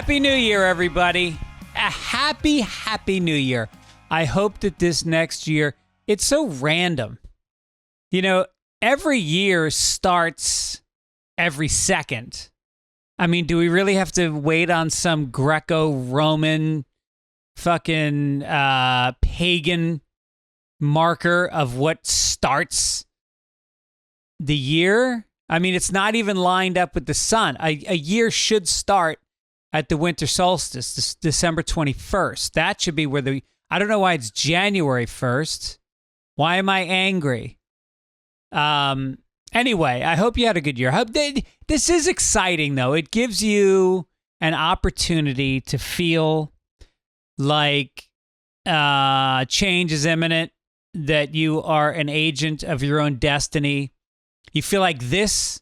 Happy New Year, everybody. A happy, happy New Year. I hope that this next year, it's so random. You know, every year starts every second. I mean, do we really have to wait on some Greco-Roman fucking pagan marker of what starts the year? I mean, it's not even lined up with the sun. A year should start at the winter solstice, December 21st. That should be where I don't know why it's January 1st. Why am I angry? Anyway, I hope you had a good year. This is exciting, though. It gives you an opportunity to feel like change is imminent, that you are an agent of your own destiny. You feel like this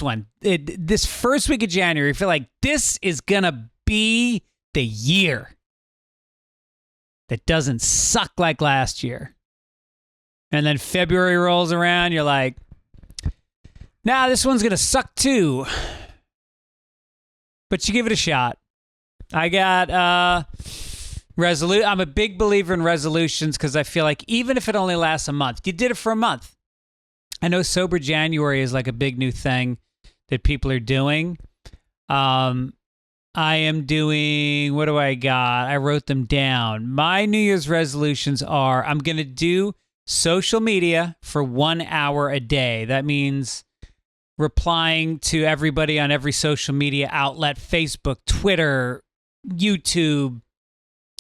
one. This first week of January, you feel like this is going to be the year that doesn't suck like last year. And then February rolls around, you're like, nah, this one's going to suck too. But you give it a shot. I got I'm a big believer in resolutions because I feel like even if it only lasts a month, you did it for a month. I know Sober January is like a big new thing that people are doing. I am doing, what do I got? I wrote them down. My New Year's resolutions are I'm going to do social media for 1 hour a day. That means replying to everybody on every social media outlet, Facebook, Twitter, YouTube,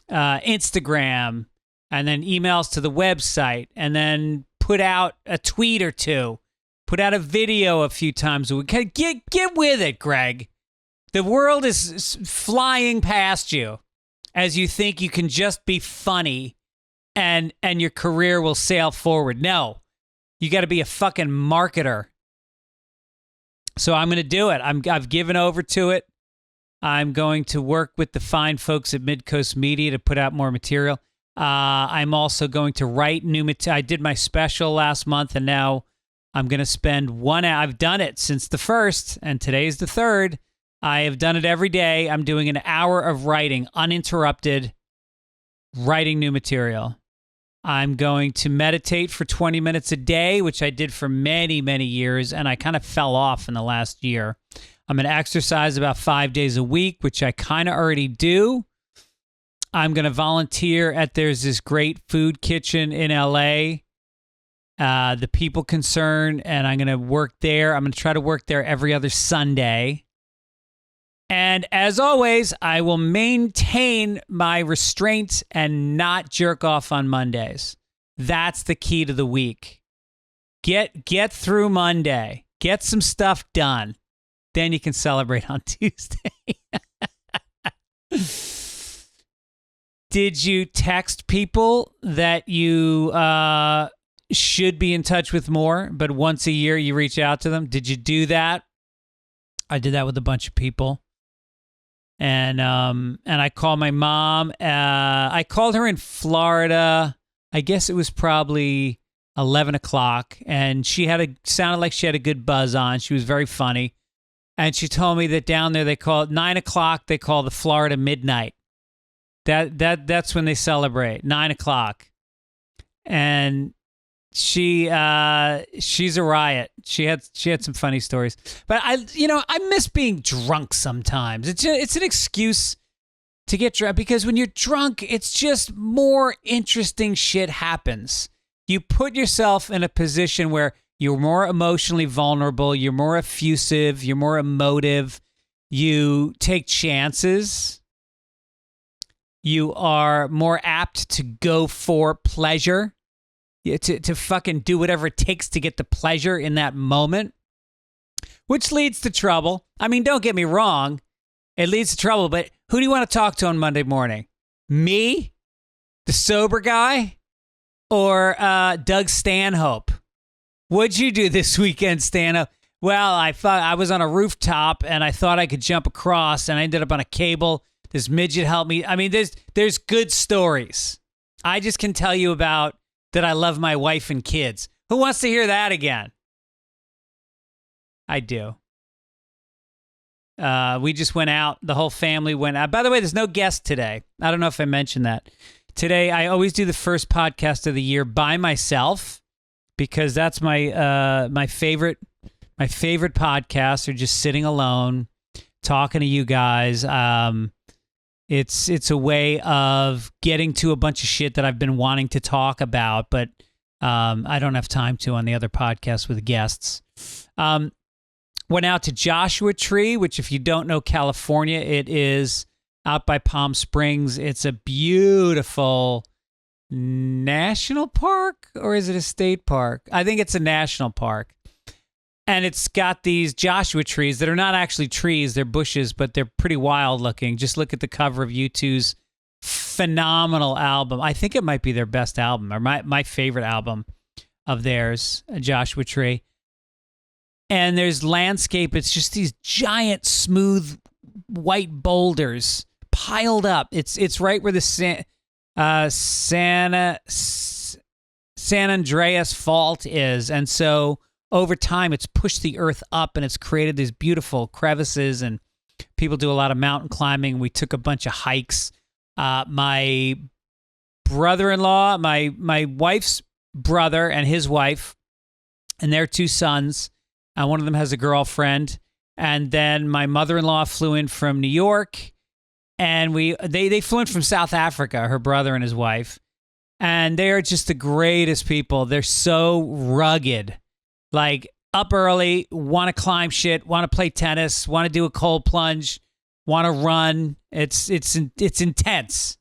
Instagram, and then emails to the website, and then put out a tweet or two, put out a video a few times a week. Get with it, Greg. The world is flying past you as you think you can just be funny and your career will sail forward. No, you got to be a fucking marketer. So I'm going to do it. I've given over to it. I'm going to work with the fine folks at Midcoast Media to put out more material. I'm also going to write new material. I did my special last month, and now I'm going to spend 1 hour. I've done it since the 1st, and today's the 3rd. I have done it every day. I'm doing an hour of writing, uninterrupted, writing new material. I'm going to meditate for 20 minutes a day, which I did for many, many years, and I kind of fell off in the last year. I'm going to exercise about 5 days a week, which I kind of already do. I'm going to volunteer there's this great food kitchen in LA, the People Concern, and I'm going to work there. I'm going to try to work there every other Sunday. And as always, I will maintain my restraint and not jerk off on Mondays. That's the key to the week. Get through Monday. Get some stuff done. Then you can celebrate on Tuesday. Did you text people that you should be in touch with more, but once a year you reach out to them? Did you do that? I did that with a bunch of people. And I called my mom. I called her in Florida. I guess it was probably 11 o'clock, and sounded like she had a good buzz on. She was very funny. And she told me that down there they call it 9 o'clock. They call the Florida midnight. That's when they celebrate, 9 o'clock. And she's a riot. She had some funny stories. But I miss being drunk sometimes. It's an excuse to get drunk, because when you're drunk, it's just more interesting shit happens. You put yourself in a position where you're more emotionally vulnerable, you're more effusive, you're more emotive, you take chances. You are more apt to go for pleasure, to fucking do whatever it takes to get the pleasure in that moment, which leads to trouble. I mean, don't get me wrong. It leads to trouble, but who do you want to talk to on Monday morning? Me? The sober guy? Or Doug Stanhope? What'd you do this weekend, Stanhope? Well, I was on a rooftop, and I thought I could jump across, and I ended up on a cable. This midget helped me. I mean, there's good stories. I just can tell you about that I love my wife and kids. Who wants to hear that again? I do. We just went out. The whole family went out. By the way, there's no guest today. I don't know if I mentioned that. Today, I always do the first podcast of the year by myself because that's my favorite podcasts are just sitting alone, talking to you guys. It's a way of getting to a bunch of shit that I've been wanting to talk about, but I don't have time to on the other podcasts with guests. Went out to Joshua Tree, which if you don't know California, it is out by Palm Springs. It's a beautiful national park, or is it a state park? I think it's a national park. And it's got these Joshua trees that are not actually trees, they're bushes, but they're pretty wild looking. Just look at the cover of U2's phenomenal album. I think it might be their best album, or my favorite album of theirs, Joshua Tree. And there's landscape. It's just these giant, smooth, white boulders piled up. It's right where the San Andreas Fault is. And so over time, it's pushed the earth up and it's created these beautiful crevices, and people do a lot of mountain climbing. We took a bunch of hikes. My brother-in-law, my wife's brother and his wife and their two sons, one of them has a girlfriend, and then my mother-in-law flew in from New York, and they flew in from South Africa, her brother and his wife, and they are just the greatest people. They're so rugged. Like, up early, want to climb shit, want to play tennis, want to do a cold plunge, want to run. It's intense.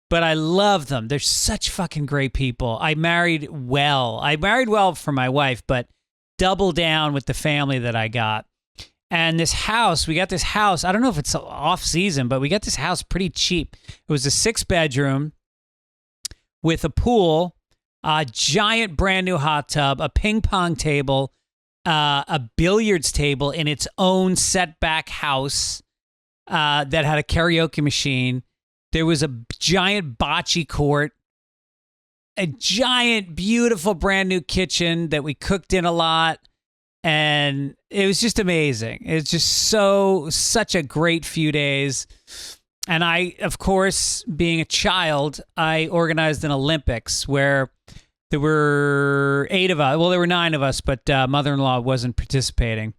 But I love them. They're such fucking great people. I married well for my wife, but double down with the family that I got. And we got this house. I don't know if it's off season, but we got this house pretty cheap. It was a 6-bedroom with a pool, a giant brand new hot tub, a ping pong table, a billiards table in its own setback house that had a karaoke machine. There was a giant bocce court, a giant, beautiful, brand new kitchen that we cooked in a lot. And it was just amazing. It's just such a great few days. And I, of course, being a child, I organized an Olympics where there were 8 of us. Well, there were 9 of us, but mother-in-law wasn't participating.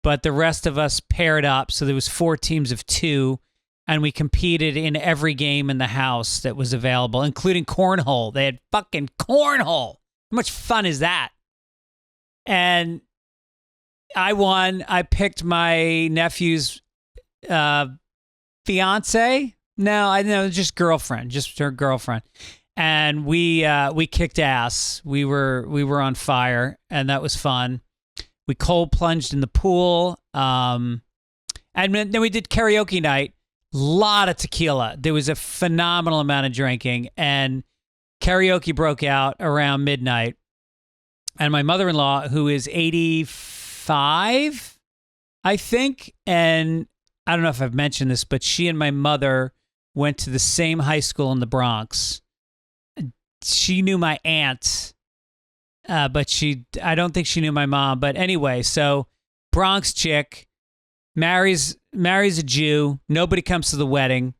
But the rest of us paired up. So there was 4 teams of 2. And we competed in every game in the house that was available, including cornhole. They had fucking cornhole. How much fun is that? And I won. I picked my nephew's fiance. No, just girlfriend, just her girlfriend. And we kicked ass. We were on fire, and that was fun. We cold plunged in the pool. And then we did karaoke night. Lot of tequila. There was a phenomenal amount of drinking, and karaoke broke out around midnight. And my mother-in-law, who is 85, I think, and I don't know if I've mentioned this, but she and my mother went to the same high school in the Bronx. She knew my aunt, but I don't think she knew my mom. But anyway, so Bronx chick marries a Jew. Nobody comes to the wedding.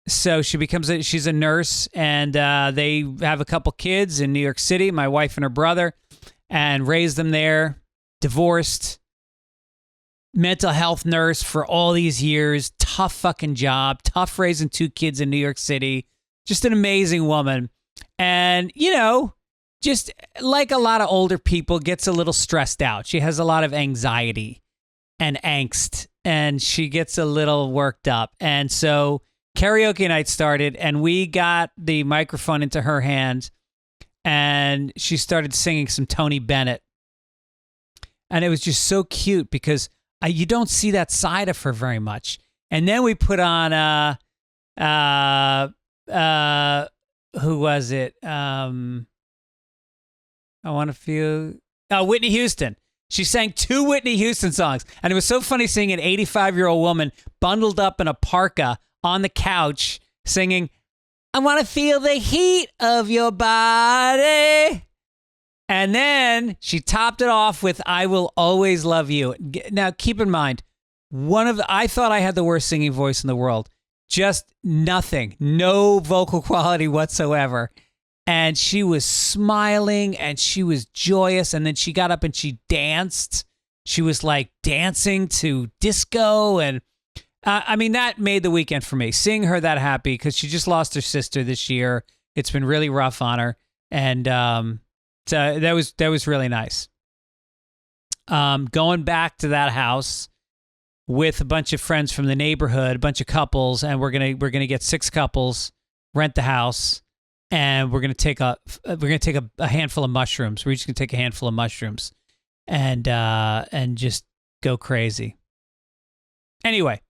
So she's a nurse, and they have a couple kids in New York City, my wife and her brother, and raised them there, divorced, mental health nurse for all these years, tough fucking job, tough raising 2 kids in New York City, just an amazing woman. And, just like a lot of older people, gets a little stressed out. She has a lot of anxiety and angst, and she gets a little worked up. And so karaoke night started, and we got the microphone into her hand, and she started singing some Tony Bennett. And it was just so cute because you don't see that side of her very much. And then we put on who was it? Whitney Houston. She sang 2 Whitney Houston songs. And it was so funny seeing an 85-year-old woman bundled up in a parka on the couch singing, "I want to feel the heat of your body." And then she topped it off with "I Will Always Love You." Now, keep in mind, I thought I had the worst singing voice in the world. Just nothing, no vocal quality whatsoever. And she was smiling and she was joyous. And then she got up and she danced. She was like dancing to disco. And I mean, that made the weekend for me. Seeing her that happy because she just lost her sister this year. It's been really rough on her. And so that was really nice. Going back to that house with a bunch of friends from the neighborhood, a bunch of couples, and we're gonna get 6 couples, rent the house, and we're gonna take a handful of mushrooms. We're each gonna take a handful of mushrooms, and just go crazy. Anyway,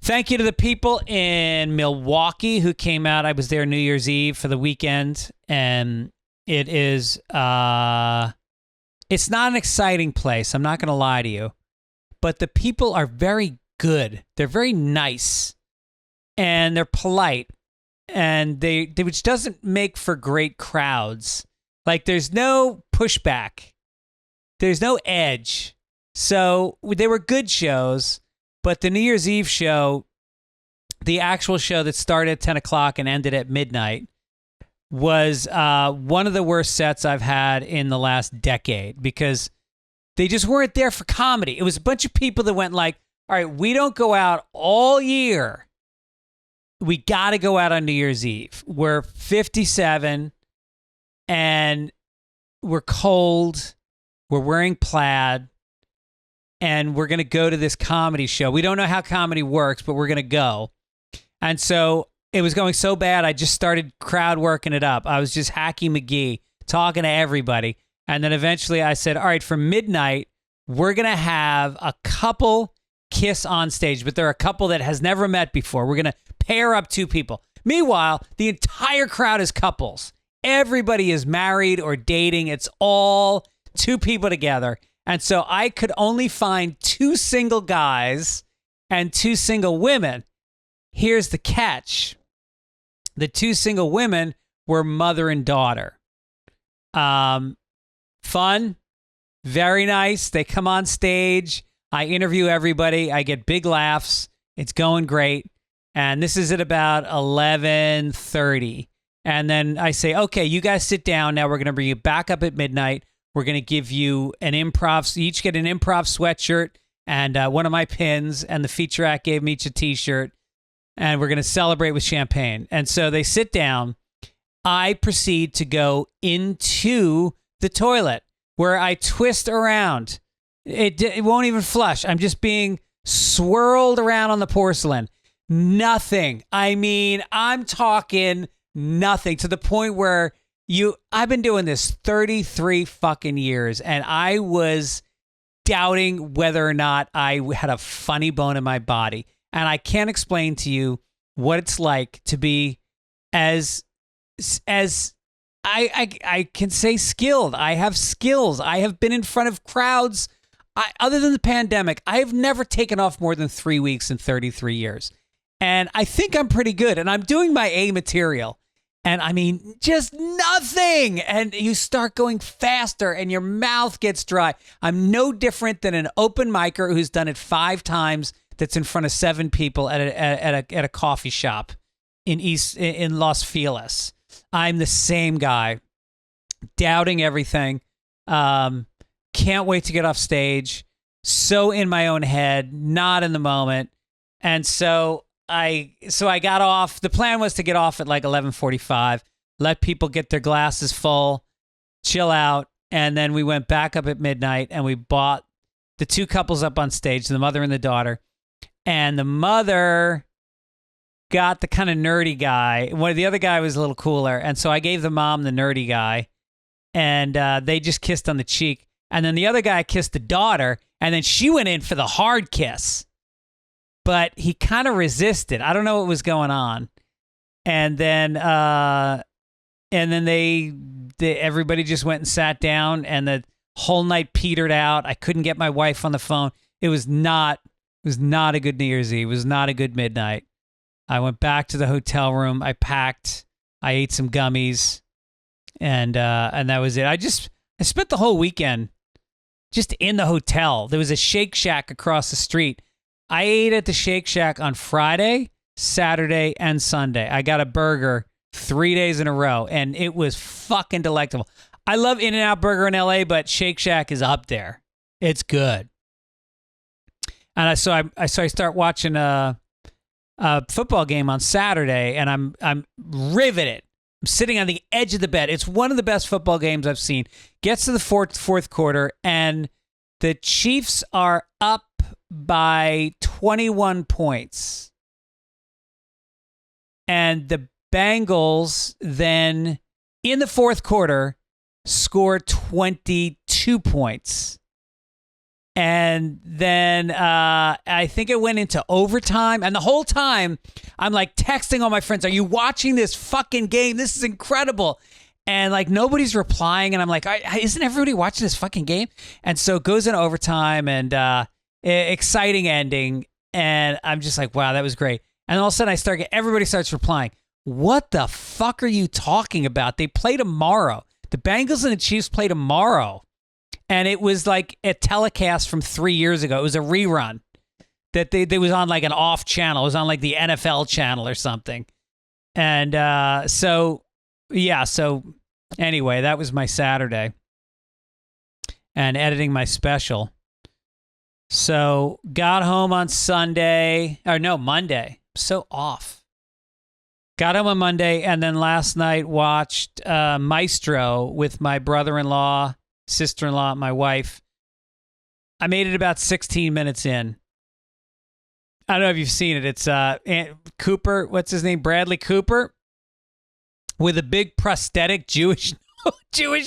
thank you to the people in Milwaukee who came out. I was there New Year's Eve for the weekend, and it is it's not an exciting place. I'm not gonna lie to you. But the people are very good. They're very nice, and they're polite, and they which doesn't make for great crowds. Like there's no pushback, there's no edge. So they were good shows, but the New Year's Eve show, the actual show that started at 10 o'clock and ended at midnight, was one of the worst sets I've had in the last decade because they just weren't there for comedy. It was a bunch of people that went like, all right, we don't go out all year. We got to go out on New Year's Eve. We're 57 and we're cold. We're wearing plaid and we're going to go to this comedy show. We don't know how comedy works, but we're going to go. And so it was going so bad, I just started crowd working it up. I was just Hacky McGee talking to everybody. And then eventually I said, all right, for midnight, we're going to have a couple kiss on stage, but they're a couple that has never met before. We're going to pair up 2 people. Meanwhile, the entire crowd is couples. Everybody is married or dating. It's all 2 people together. And so I could only find 2 single guys and 2 single women. Here's the catch. The 2 single women were mother and daughter. Fun, very nice. They come on stage. I interview everybody. I get big laughs. It's going great. And this is at about 11:30. And then I say, okay, you guys sit down. Now we're going to bring you back up at midnight. We're going to give you an improv. So you each get an improv sweatshirt and one of my pins. And the feature act gave me each a T-shirt. And we're going to celebrate with champagne. And so they sit down. I proceed to go into the toilet where I twist around. It won't even flush. I'm just being swirled around on the porcelain. Nothing. I mean, I'm talking nothing to the point where I've been doing this 33 fucking years and I was doubting whether or not I had a funny bone in my body. And I can't explain to you what it's like to be as I can say skilled. I have skills. I have been in front of crowds. Other than the pandemic, I have never taken off more than 3 weeks in 33 years. And I think I'm pretty good. And I'm doing my A material. And I mean, just nothing. And you start going faster and your mouth gets dry. I'm no different than an open micer who's done it 5 times that's in front of 7 people at a coffee shop in Los Feliz. I'm the same guy, doubting everything. Can't wait to get off stage. So in my own head, not in the moment. And so I got off. The plan was to get off at like 11:45, let people get their glasses full, chill out, and then we went back up at midnight and we bought the 2 couples up on stage, the mother and the daughter. And the mother got the kind of nerdy guy. The other guy was a little cooler. And so I gave the mom the nerdy guy. And they just kissed on the cheek. And then the other guy kissed the daughter. And then she went in for the hard kiss. But he kind of resisted. I don't know what was going on. And then everybody just went and sat down. And the whole night petered out. I couldn't get my wife on the phone. It was not a good New Year's Eve. It was not a good midnight. I went back to the hotel room. I packed. I ate some gummies, and that was it. I spent the whole weekend just in the hotel. There was a Shake Shack across the street. I ate at the Shake Shack on Friday, Saturday, and Sunday. I got a burger 3 days in a row, and it was fucking delectable. I love In-N-Out Burger in LA, but Shake Shack is up there. It's good. And so I start watching a football game on Saturday, and I'm riveted. I'm sitting on the edge of the bed. It's one of the best football games I've seen. Gets to the fourth quarter, and the Chiefs are up by 21 points. And the Bengals then, in the fourth quarter, score 22 points. And then I think it went into overtime. And the whole time, I'm like texting all my friends, are you watching this fucking game? This is incredible. And like nobody's replying. And I'm like, isn't everybody watching this fucking game? And so it goes into overtime and exciting ending. And I'm just like, wow, that was great. And all of a sudden everybody starts replying. What the fuck are you talking about? They play tomorrow. The Bengals and the Chiefs play tomorrow. And it was like a telecast from 3 years ago. It was a rerun that they was on like an off channel. It was on like the NFL channel or something. And so anyway, that was my Saturday. And editing my special. So got home on Monday. So off. Got home on Monday, and then last night watched Maestro with my brother-in-law, sister-in-law, my wife. I made it about 16 minutes in. I don't know if you've seen it. It's Cooper, what's his name? Bradley Cooper, with a big prosthetic Jewish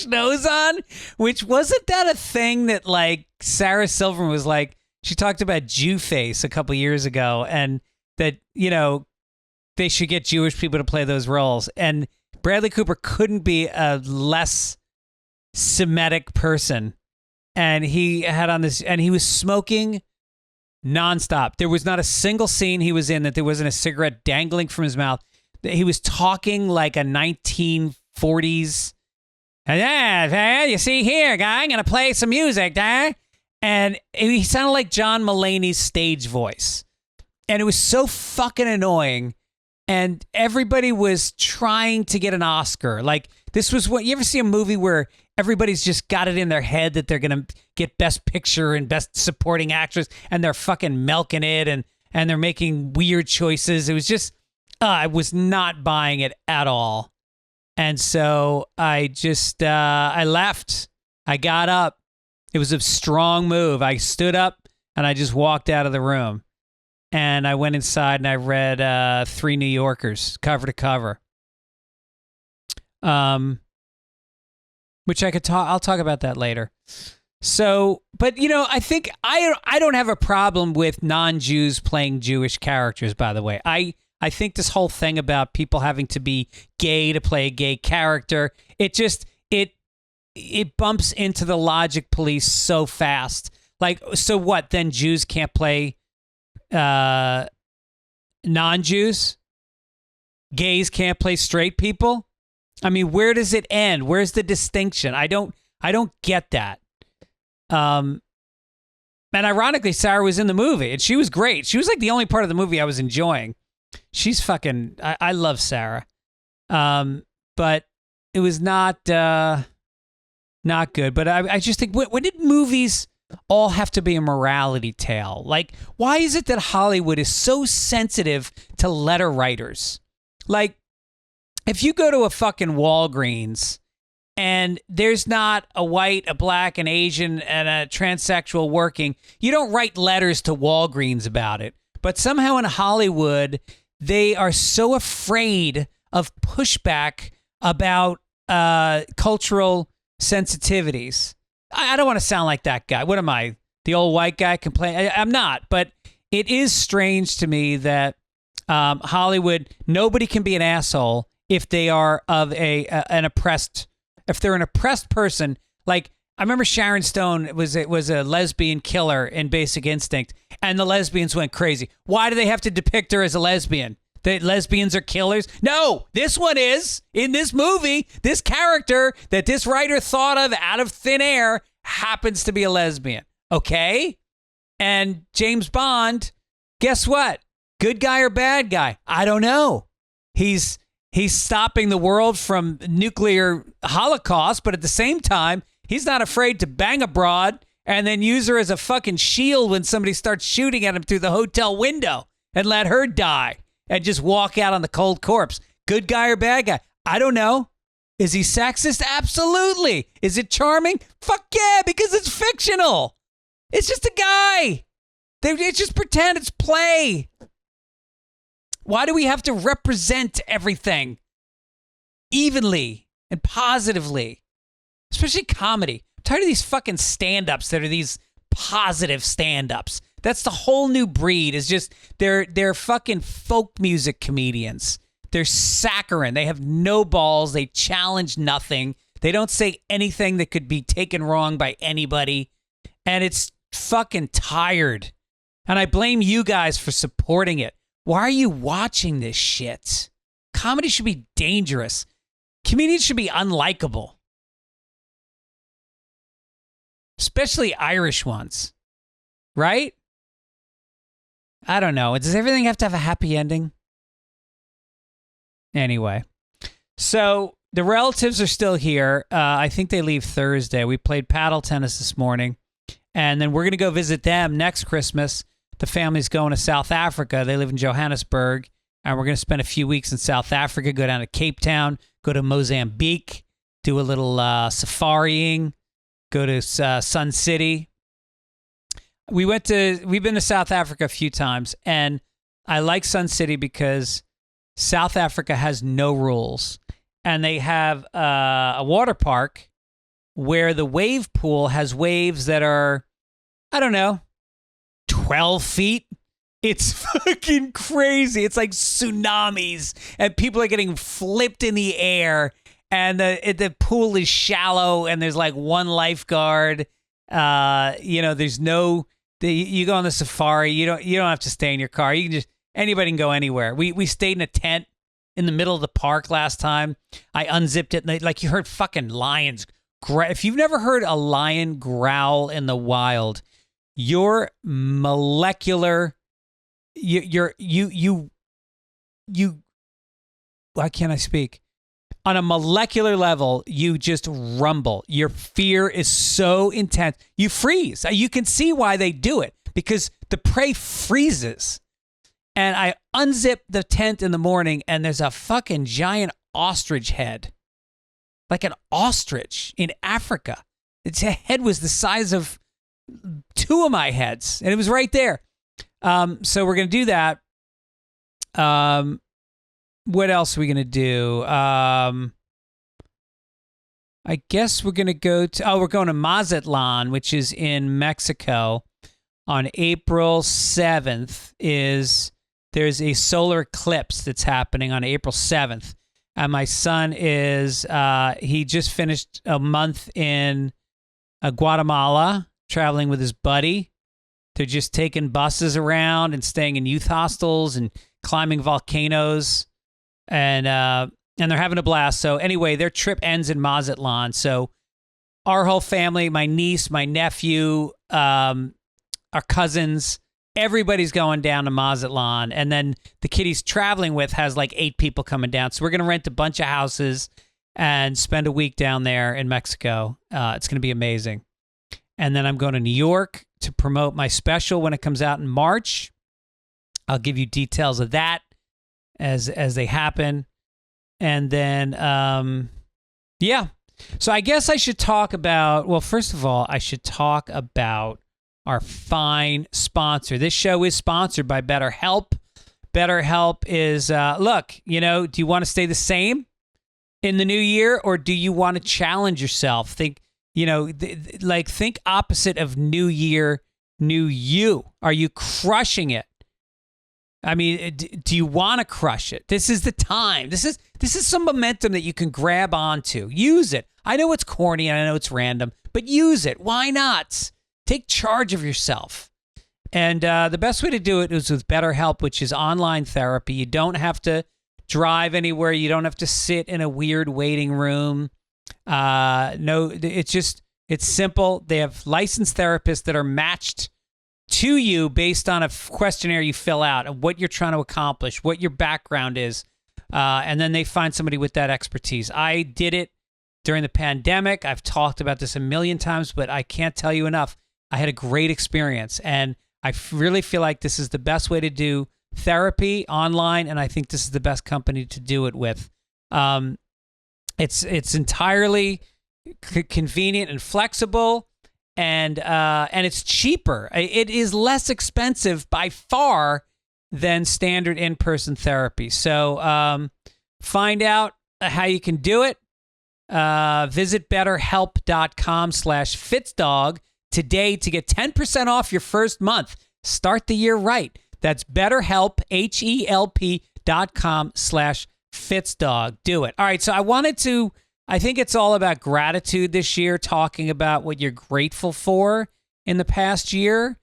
nose on, which wasn't that a thing that like Sarah Silverman was like, she talked about Jew face a couple years ago, and that, you know, they should get Jewish people to play those roles. And Bradley Cooper couldn't be a less Semitic person. And he had on this, and he was smoking nonstop. There was not a single scene he was in that there wasn't a cigarette dangling from his mouth. He was talking like a 1940s. You see here, guy, I'm going to play some music, and he sounded like John Mulaney's stage voice. And it was so fucking annoying. And everybody was trying to get an Oscar. Like, this was what, you ever see a movie where everybody's just got it in their head that they're going to get Best Picture and Best Supporting Actress, and they're fucking milking it, and they're making weird choices. It was just, I was not buying it at all. And so I just, I left. I got up. It was a strong move. I stood up and I just walked out of the room. And I went inside and I read Three New Yorkers, cover to cover. Which I'll talk about that later. So, but you know, I think I don't have a problem with non-Jews playing Jewish characters, by the way. I think this whole thing about people having to be gay to play a gay character, it bumps into the logic police so fast. Like, so what? Then Jews can't play non-Jews? Gays can't play straight people? I mean, where does it end? Where's the distinction? I don't get that. And ironically, Sarah was in the movie, and she was great. She was like the only part of the movie I was enjoying. She's fucking, I love Sarah. But it was not good. But I just think, when did movies all have to be a morality tale? Like, why is it that Hollywood is so sensitive to letter writers? Like, if you go to a fucking Walgreens and there's not a white, a black, an Asian, and a transsexual working, you don't write letters to Walgreens about it. But somehow in Hollywood, they are so afraid of pushback about cultural sensitivities. I don't want to sound like that guy. What am I? The old white guy complaining? I'm not. But it is strange to me that Hollywood, nobody can be an asshole if they are of an oppressed, if they're an oppressed person. Like, I remember Sharon Stone was a lesbian killer in Basic Instinct, and the lesbians went crazy. Why do they have to depict her as a lesbian? That lesbians are killers? No, this one is. In this movie, this character that this writer thought of out of thin air happens to be a lesbian. Okay? And James Bond, guess what? Good guy or bad guy? I don't know. He's stopping the world from nuclear holocaust, but at the same time, he's not afraid to bang a broad and then use her as a fucking shield when somebody starts shooting at him through the hotel window and let her die and just walk out on the cold corpse. Good guy or bad guy? I don't know. Is he sexist? Absolutely. Is it charming? Fuck yeah, because it's fictional. It's just a guy. It's just pretend. It's play. Why do we have to represent everything evenly and positively? Especially comedy. I'm tired of these fucking stand-ups that are these positive stand-ups. That's the whole new breed. Is just they're fucking folk music comedians. They're saccharine. They have no balls. They challenge nothing. They don't say anything that could be taken wrong by anybody. And it's fucking tired. And I blame you guys for supporting it. Why are you watching this shit? Comedy should be dangerous. Comedians should be unlikable. Especially Irish ones. Right? I don't know. Does everything have to have a happy ending? Anyway. So the relatives are still here. I think they leave Thursday. We played paddle tennis this morning. And then we're going to go visit them next Christmas. The family's going to South Africa. They live in Johannesburg. And we're going to spend a few weeks in South Africa, go down to Cape Town, go to Mozambique, do a little safaring, go to Sun City. We've been to South Africa a few times, and I like Sun City because South Africa has no rules. And they have a water park where the wave pool has waves that are, I don't know, 12 feet. It's fucking crazy. It's like tsunamis, and people are getting flipped in the air, and the pool is shallow, and there's like one lifeguard. There's no. You go on the safari. You don't have to stay in your car. You can just anybody can go anywhere. We stayed in a tent in the middle of the park last time. I unzipped it, and like you heard fucking lions. If you've never heard a lion growl in the wild, your molecular, you. Why can't I speak? On a molecular level, you just rumble. Your fear is so intense. You freeze. You can see why they do it, because the prey freezes. And I unzip the tent in the morning, and there's a fucking giant ostrich head. Like an ostrich in Africa. Its head was the size of two of my heads, and it was right there. So we're going to do that. What else are we going to do? I guess we're going to we're going to Mazatlan, which is in Mexico. On April 7th there's a solar eclipse that's happening on April 7th. And my son he just finished a month in Guatemala, traveling with his buddy. They're just taking buses around and staying in youth hostels and climbing volcanoes. And they're having a blast. So anyway, their trip ends in Mazatlan. So our whole family, my niece, my nephew, our cousins, everybody's going down to Mazatlan. And then the kid he's traveling with has like 8 people coming down. So we're going to rent a bunch of houses and spend a week down there in Mexico. It's going to be amazing. And then I'm going to New York to promote my special when it comes out in March. I'll give you details of that as they happen. And then, yeah. So I guess I should talk about, well, first of all, I should talk about our fine sponsor. This show is sponsored by BetterHelp. BetterHelp is, look, do you want to stay the same in the new year, or do you want to challenge yourself? Think opposite of new year, new you. Are you crushing it? I mean, do you want to crush it? This is the time. This is some momentum that you can grab onto. Use it. I know it's corny and I know it's random, but use it. Why not? Take charge of yourself. And the best way to do it is with BetterHelp, which is online therapy. You don't have to drive anywhere. You don't have to sit in a weird waiting room. No, it's just It's simple. They have licensed therapists that are matched to you based on a questionnaire you fill out and what you're trying to accomplish, what your background is. And then they find somebody with that expertise. I did it during the pandemic. I've talked about this a million times, but I can't tell you enough. I had a great experience, and I really feel like this is the best way to do therapy online, and I think this is the best company to do it with. It's entirely convenient and flexible, and it's cheaper. It is less expensive by far than standard in-person therapy. So find out how you can do it. Visit betterhelp.com/Fitzdog today to get 10% off your first month. Start the year right. That's BetterHelp, HELP.com/Fitzdog. Do it. All right, so I think it's all about gratitude this year, talking about what you're grateful for in the past year.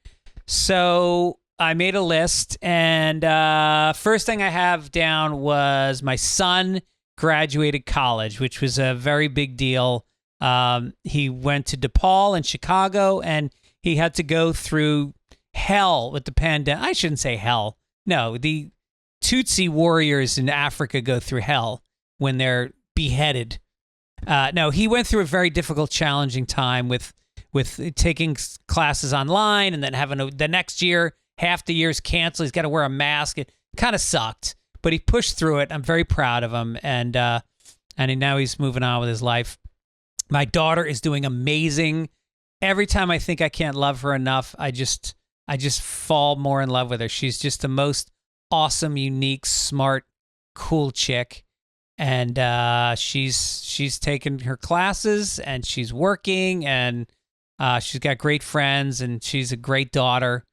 So I made a list, and first thing I have down was my son graduated college, which was a very big deal. He went to DePaul in Chicago, and he had to go through hell with the pandemic. I shouldn't say hell. No, the Tutsi warriors in Africa go through hell when they're beheaded. No, he went through a very difficult, challenging time with taking classes online, and then having the next year, half the year's canceled. He's got to wear a mask. It kind of sucked, but he pushed through it. I'm very proud of him, and now he's moving on with his life. My daughter is doing amazing. Every time I think I can't love her enough, I just fall more in love with her. She's just the most awesome, unique, smart, cool chick. And she's taken her classes, and she's working, and she's got great friends, and she's a great daughter.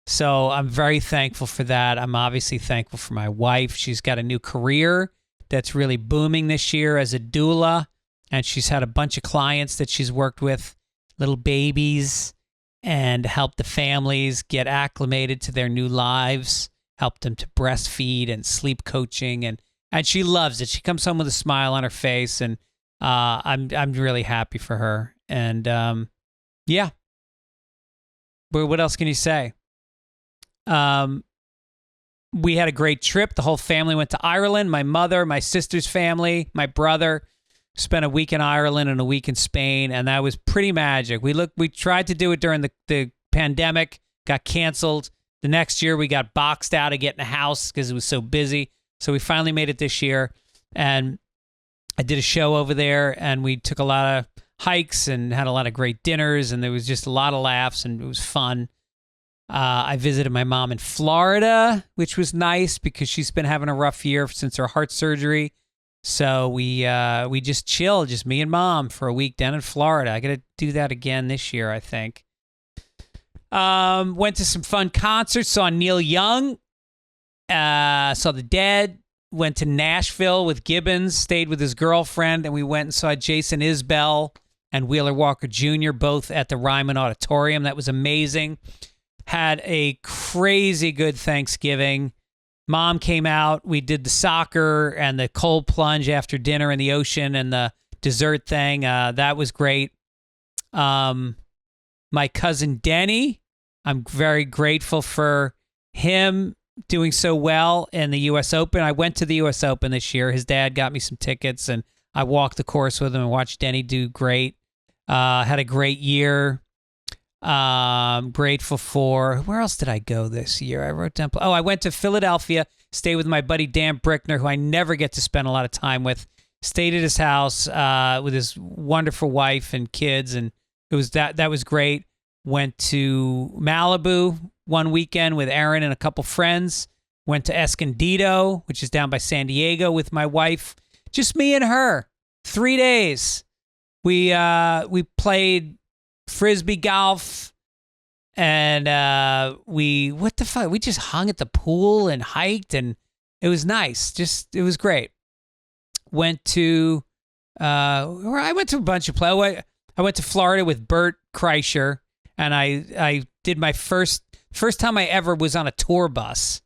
So I'm very thankful for that. I'm obviously thankful for my wife. She's got a new career that's really booming this year as a doula, and she's had a bunch of clients that she's worked with, little babies, and helped the families get acclimated to their new lives, helped them to breastfeed and sleep coaching, and she loves it. She comes home with a smile on her face, and I'm really happy for her. And yeah, but what else can you say? We had a great trip. The whole family went to Ireland. My mother, my sister's family, my brother spent a week in Ireland and a week in Spain, and that was pretty magic. We tried to do it during the pandemic, got canceled. The next year we got boxed out of getting a house because it was so busy. So we finally made it this year, and I did a show over there, and we took a lot of hikes and had a lot of great dinners, and there was just a lot of laughs, and it was fun. I visited my mom in Florida, which was nice because she's been having a rough year since her heart surgery. So we just chilled, just me and mom, for a week down in Florida. I got to do that again this year, I think. Went to some fun concerts, saw Neil Young, saw The Dead, went to Nashville with Gibbons, stayed with his girlfriend, and we went and saw Jason Isbell and Wheeler Walker Jr., both at the Ryman Auditorium. That was amazing. Had a crazy good Thanksgiving. Mom came out. We did the soccer and the cold plunge after dinner in the ocean and the dessert thing. That was great. My cousin Denny, I'm very grateful for him doing so well in the U.S. Open. I went to the U.S. Open this year. His dad got me some tickets, and I walked the course with him and watched Denny do great. Had a great year. Grateful for, where else did I go this year? I wrote down, I went to Philadelphia, stayed with my buddy Dan Brickner, who I never get to spend a lot of time with. Stayed at his house with his wonderful wife and kids, and it was that was great. Went to Malibu one weekend with Aaron and a couple friends. Went to Escondido, which is down by San Diego, with my wife. Just me and her. 3 days. We played Frisbee golf, and we just hung at the pool and hiked, and it was nice. It was great. Went to I went to a bunch of places. I went to Florida with Bert Kreischer, and I did my first time I ever was on a tour bus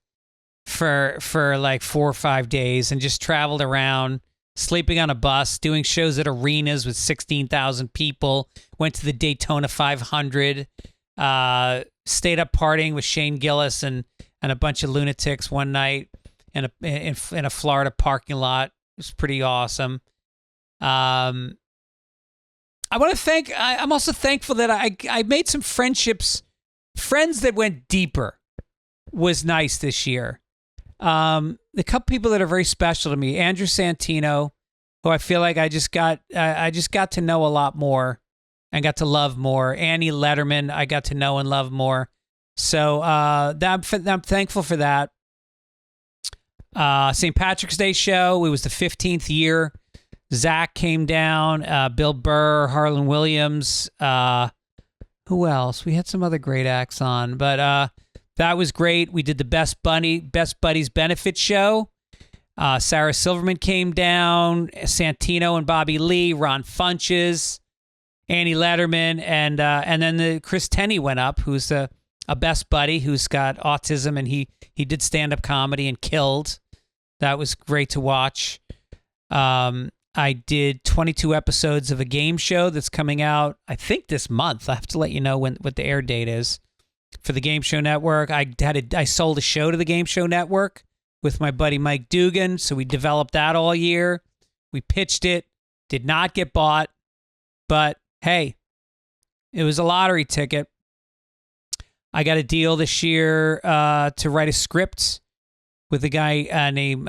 for like 4 or 5 days, and just traveled around sleeping on a bus, doing shows at arenas with 16,000 people, went to the Daytona 500, stayed up partying with Shane Gillis and a bunch of lunatics one night in a Florida parking lot. It was pretty awesome. I want to thank, I'm also thankful that I made some friendships, friends that went deeper was nice this year. The couple people that are very special to me, Andrew Santino, who I feel like I just got to know a lot more and got to love more. Annie Letterman, I got to know and love more. So I'm thankful for that. St. Patrick's Day show, it was the 15th year. Zach came down, Bill Burr, Harlan Williams. Who else? We had some other great acts on, but that was great. We did the Best Buddies benefit show. Sarah Silverman came down, Santino and Bobby Lee, Ron Funches, Annie Letterman, and then the Chris Tenney went up, who's a best buddy who's got autism, and he did stand-up comedy and killed. That was great to watch. I did 22 episodes of a game show that's coming out, I think, this month. I have to let you know what the air date is for the Game Show Network. I sold a show to the Game Show Network with my buddy Mike Dugan, so we developed that all year. We pitched it, did not get bought, but hey, it was a lottery ticket. I got a deal this year to write a script with a guy named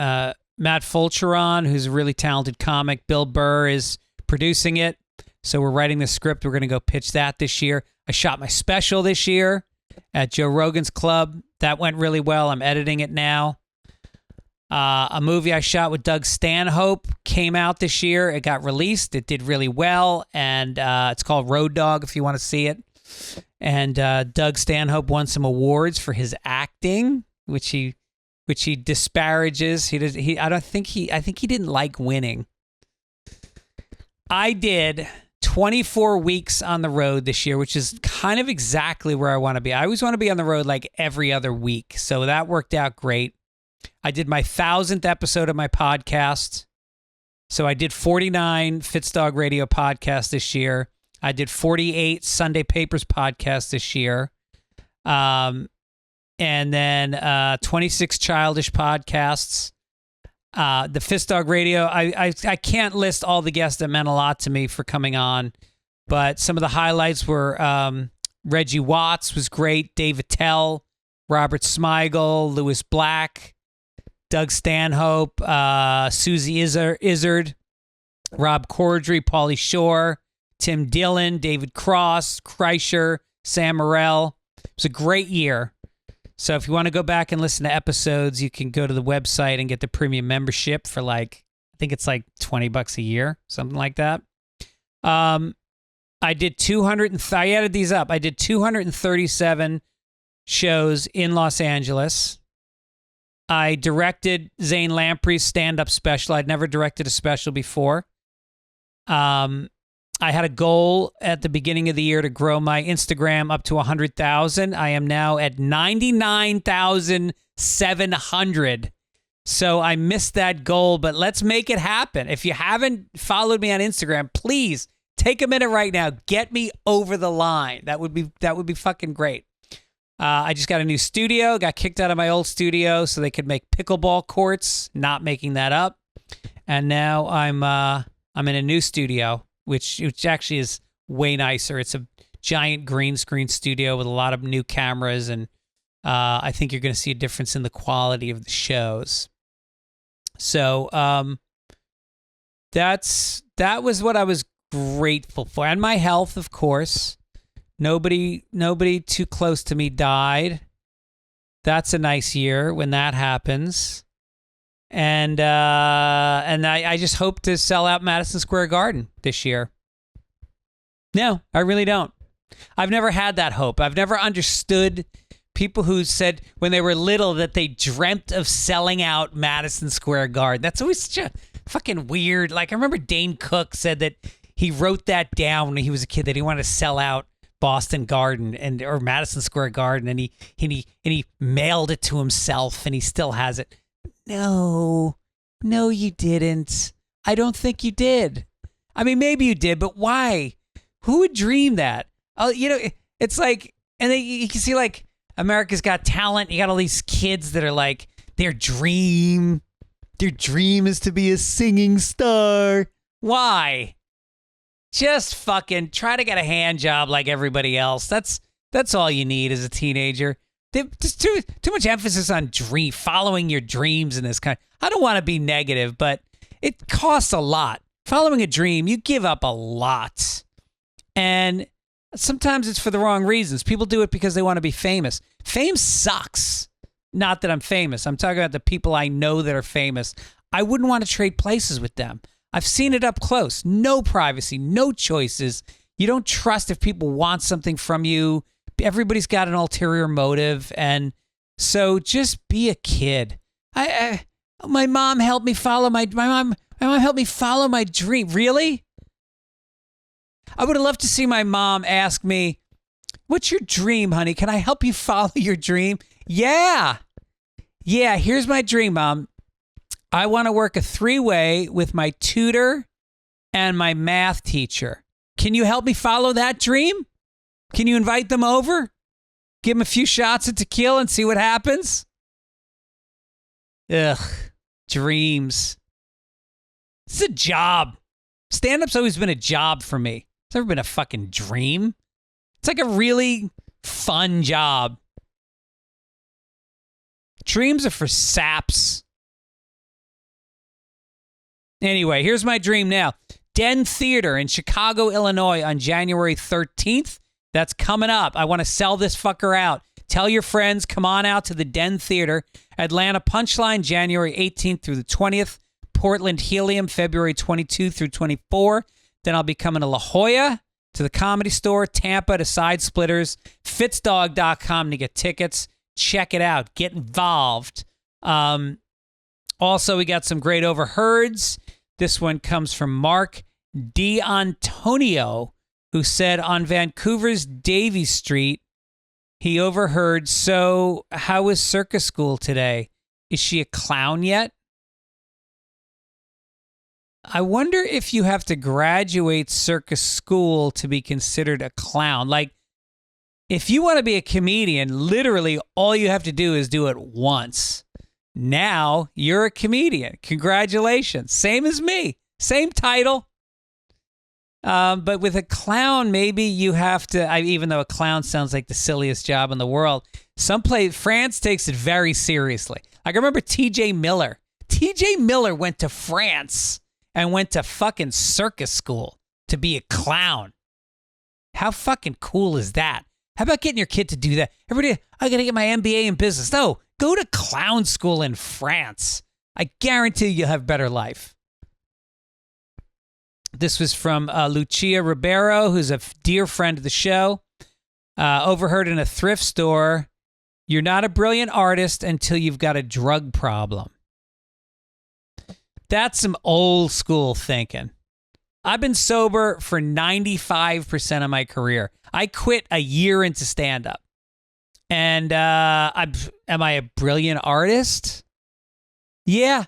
Matt Fulcheron, who's a really talented comic. Bill Burr is producing it, so we're writing the script. We're going to go pitch that this year. I shot my special this year at Joe Rogan's Club. That went really well. I'm editing it now. A movie I shot with Doug Stanhope came out this year. It got released. It did really well, and it's called Road Dog if you want to see it. And Doug Stanhope won some awards for his acting, which he disparages. I think he didn't like winning. I did 24 weeks on the road this year, which is kind of exactly where I want to be. I always want to be on the road like every other week, so that worked out great. I did my 1,000th episode of my podcast. So I did 49 Fitzdog radio podcasts this year. I did 48 Sunday Papers podcasts this year. And then 26 Childish podcasts. The Fitzdog radio, I can't list all the guests that meant a lot to me for coming on, but some of the highlights were Reggie Watts was great, Dave Attell, Robert Smigel, Lewis Black, Doug Stanhope, Susie Izzard, Rob Corddry, Pauly Shore, Tim Dillon, David Cross, Kreischer, Sam Morrell. It was a great year. So if you want to go back and listen to episodes, you can go to the website and get the premium membership for I think it's like $20 a year, something like that. I added these up. I did 237 shows in Los Angeles. I directed Zane Lamprey's stand-up special. I'd never directed a special before. I had a goal at the beginning of the year to grow my Instagram up to 100,000. I am now at 99,700. So I missed that goal, but let's make it happen. If you haven't followed me on Instagram, please take a minute right now. Get me over the line. That would be fucking great. I just got a new studio. Got kicked out of my old studio so they could make pickleball courts. Not making that up. And now I'm in a new studio, which actually is way nicer. It's a giant green screen studio with a lot of new cameras, and I think you're going to see a difference in the quality of the shows. So that was what I was grateful for, and my health, of course. Nobody too close to me died. That's a nice year when that happens. And I just hope to sell out Madison Square Garden this year. No, I really don't. I've never had that hope. I've never understood people who said when they were little that they dreamt of selling out Madison Square Garden. That's always such a fucking weird. I remember Dane Cook said that he wrote that down when he was a kid, that he wanted to sell out Boston Garden or Madison Square Garden, and he mailed it to himself, and he still has it. No, you didn't. I don't think you did. I mean, maybe you did, but why? Who would dream that? Oh, it's like, and then you can see like America's Got Talent. You got all these kids that are like, their dream is to be a singing star. Why? Just fucking try to get a hand job like everybody else. That's all you need as a teenager. Just too much emphasis on following your dreams in this kind. I don't want to be negative, but it costs a lot. Following a dream, you give up a lot. And sometimes it's for the wrong reasons. People do it because they want to be famous. Fame sucks. Not that I'm famous. I'm talking about the people I know that are famous. I wouldn't want to trade places with them. I've seen it up close. No privacy, no choices. You don't trust if people want something from you. Everybody's got an ulterior motive. And so just be a kid. My mom helped me follow my mom helped me follow my dream. Really? I would have loved to see my mom ask me, "What's your dream, honey? Can I help you follow your dream?" Yeah, here's my dream, Mom. I want to work a 3-way with my tutor and my math teacher. Can you help me follow that dream? Can you invite them over? Give them a few shots of tequila and see what happens? Ugh, dreams. It's a job. Stand-up's always been a job for me. It's never been a fucking dream. It's like a really fun job. Dreams are for saps. Anyway, here's my dream now. Den Theater in Chicago, Illinois on January 13th. That's coming up. I want to sell this fucker out. Tell your friends, come on out to the Den Theater. Atlanta Punchline, January 18th through the 20th. Portland Helium, February 22 through 24. Then I'll be coming to La Jolla, to the Comedy Store, Tampa, to Side Splitters, Fitzdog.com to get tickets. Check it out. Get involved. Also, we got some great overheards. This one comes from Mark D'Antonio, who said on Vancouver's Davie Street, he overheard, "So how was circus school today? Is she a clown yet?" I wonder if you have to graduate circus school to be considered a clown. Like, if you want to be a comedian, literally all you have to do is do it once. Now you're a comedian. Congratulations. Same as me. Same title. But with a clown, maybe you have to, even though a clown sounds like the silliest job in the world, France takes it very seriously. Like, I remember TJ Miller. TJ Miller went to France and went to fucking circus school to be a clown. How fucking cool is that? How about getting your kid to do that? Everybody, I got to get my MBA in business. No, go to clown school in France. I guarantee you'll have a better life. This was from Lucia Ribeiro, who's a dear friend of the show. Overheard in a thrift store, "You're not a brilliant artist until you've got a drug problem." That's some old school thinking. I've been sober for 95% of my career. I quit a year into stand-up. And am I a brilliant artist? Yeah,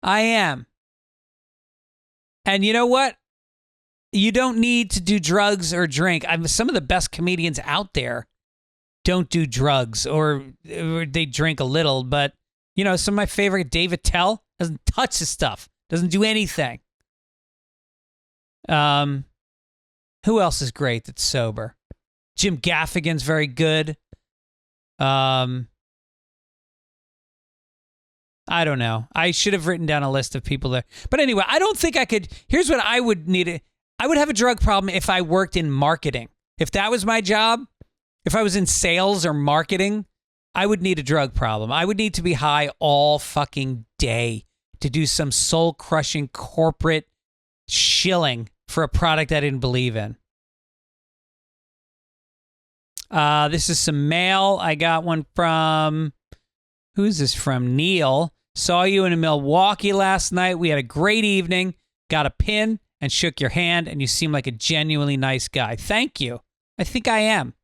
I am. And you know what? You don't need to do drugs or drink. Some of the best comedians out there don't do drugs or they drink a little. But, some of my favorite, Dave Attell, doesn't touch his stuff. Doesn't do anything. Who else is great that's sober? Jim Gaffigan's very good. I don't know. I should have written down a list of people there. But anyway, I don't think I could. Here's what I would need. I would have a drug problem if I worked in marketing. If that was my job, if I was in sales or marketing, I would need a drug problem. I would need to be high all fucking day to do some soul-crushing corporate shilling for a product I didn't believe in. This is some mail. I got one from, who's this from? Neil. Saw you in Milwaukee last night. We had a great evening. Got a pin and shook your hand, and you seem like a genuinely nice guy. Thank you. I think I am.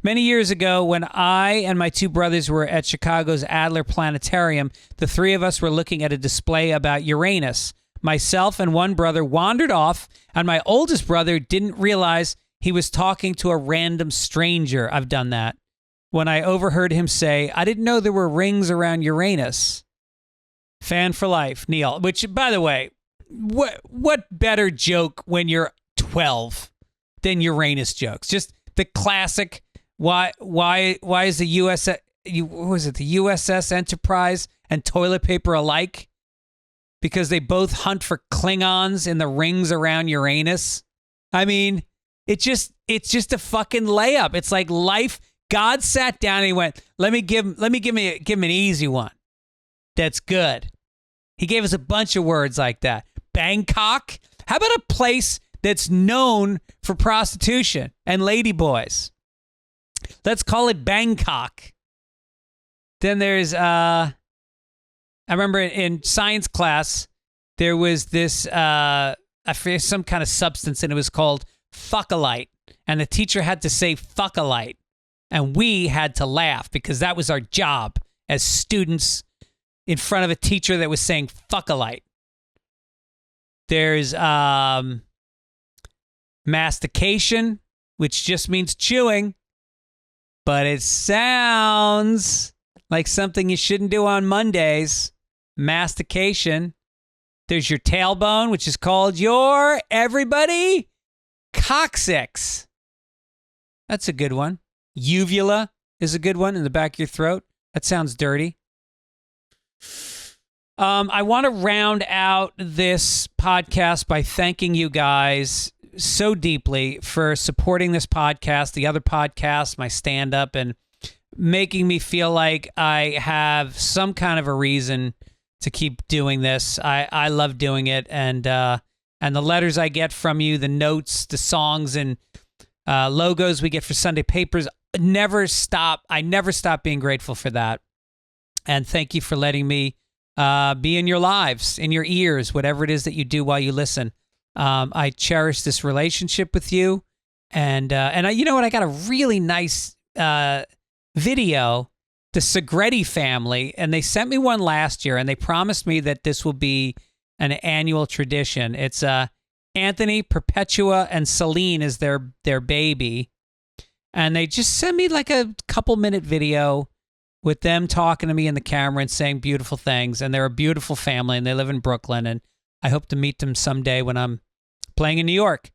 Many years ago, when I and my two brothers were at Chicago's Adler Planetarium, the three of us were looking at a display about Uranus. Myself and one brother wandered off, and my oldest brother didn't realize he was talking to a random stranger. I've done that. When I overheard him say, I didn't know there were rings around Uranus. Fan for life, Neil. Which, by the way, what better joke when you're 12 than Uranus jokes? Just the classic, why is the the USS Enterprise and toilet paper alike? Because they both hunt for Klingons in the rings around Uranus. I mean, it's just a fucking layup. It's like life. God sat down and he went, let me give him an easy one. That's good. He gave us a bunch of words like that. Bangkok. How about a place that's known for prostitution and ladyboys? Let's call it Bangkok. Then there's I remember in science class there was this I forget some kind of substance and it was called fuckalite, and the teacher had to say fuckalite, and we had to laugh because that was our job as students in front of a teacher that was saying fuckalite. There's mastication, which just means chewing, but it sounds like something you shouldn't do on Mondays. Mastication. There's your tailbone, which is called your, everybody, coccyx. That's a good one. Uvula is a good one, in the back of your throat. That sounds dirty. I want to round out this podcast by thanking you guys so deeply for supporting this podcast, the other podcasts, my stand-up, and making me feel like I have some kind of a reason to keep doing this. I love doing it, and the letters I get from you, the notes, the songs, and logos we get for Sunday papers never stop. I never stop being grateful for that. And thank you for letting me be in your lives, in your ears, whatever it is that you do while you listen. I cherish this relationship with you, and you know what? I got a really nice video, the Segretti family, and they sent me one last year, and they promised me that this will be an annual tradition. It's Anthony, Perpetua, and Celine is their baby, and they just sent me like a couple-minute video with them talking to me in the camera and saying beautiful things, and they're a beautiful family, and they live in Brooklyn, and I hope to meet them someday when I'm playing in New York.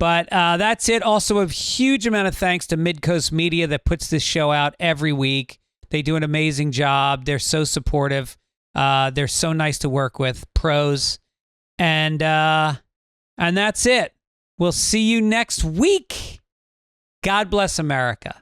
But that's it. Also, a huge amount of thanks to Midcoast Media that puts this show out every week. They do an amazing job. They're so supportive. They're so nice to work with. Pros. And that's it. We'll see you next week. God bless America.